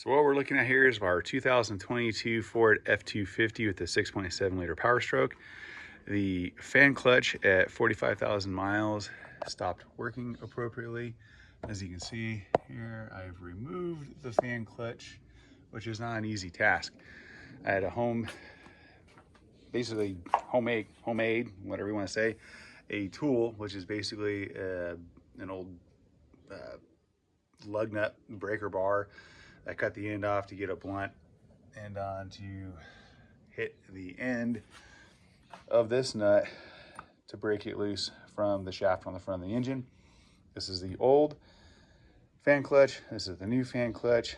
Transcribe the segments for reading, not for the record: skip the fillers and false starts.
So what we're looking at here is our 2022 Ford F-250 with the 6.7 liter Powerstroke. The fan clutch at 45,000 miles stopped working appropriately. As you can see here, I've removed the fan clutch, which is not an easy task. I had a basically homemade, whatever you want to say, a tool, which is basically an old lug nut breaker bar. I cut the end off to get a blunt end on to hit the end of this nut to break it loose from the shaft on the front of the engine. This is the old fan clutch. This is the new fan clutch.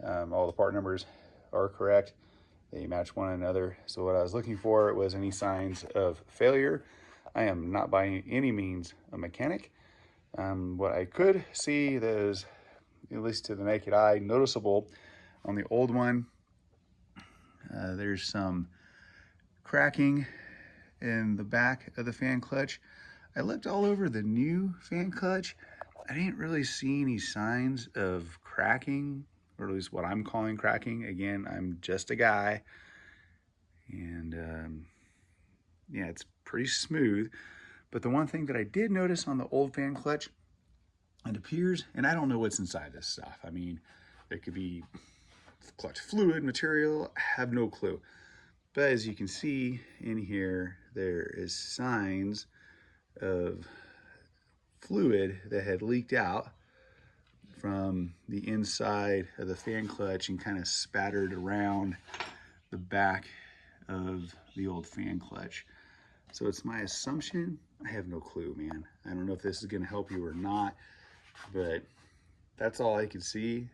All the part numbers are correct. They match one another. So what I was looking for was any signs of failure. I am not by any means a mechanic. What I could see that is, at least to the naked eye, noticeable on the old one, there's some cracking in the back of the fan clutch. I looked all over the new fan clutch. I didn't really see any signs of cracking, or at least what I'm calling cracking. Again, I'm just a guy, and yeah, it's pretty smooth. But the one thing that I did notice on the old fan clutch, it appears, and I don't know what's inside this stuff. I mean, there could be clutch fluid, material, I have no clue. But as you can see in here, there is signs of fluid that had leaked out from the inside of the fan clutch and kind of spattered around the back of the old fan clutch. So it's my assumption. I have no clue, man. I don't know if this is going to help you or not, but that's all I could see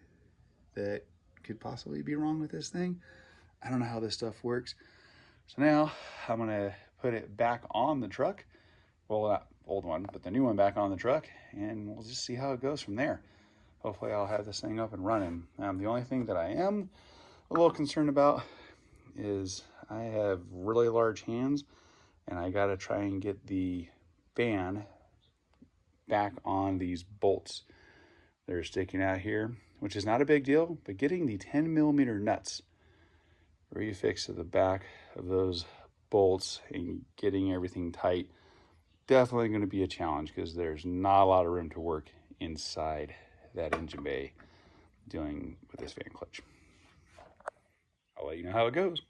that could possibly be wrong with this thing. I don't know how this stuff works. So now I'm gonna put it back on the truck. Well, not old one, but the new one back on the truck, and we'll just see how it goes from there. Hopefully I'll have this thing up and running. The only thing that I am a little concerned about is I have really large hands, and I gotta try and get the fan back on these bolts that are sticking out here, which is not a big deal, but getting the 10mm nuts refixed to the back of those bolts and getting everything tight, definitely going to be a challenge because there's not a lot of room to work inside that engine bay dealing with this fan clutch. I'll let you know how it goes.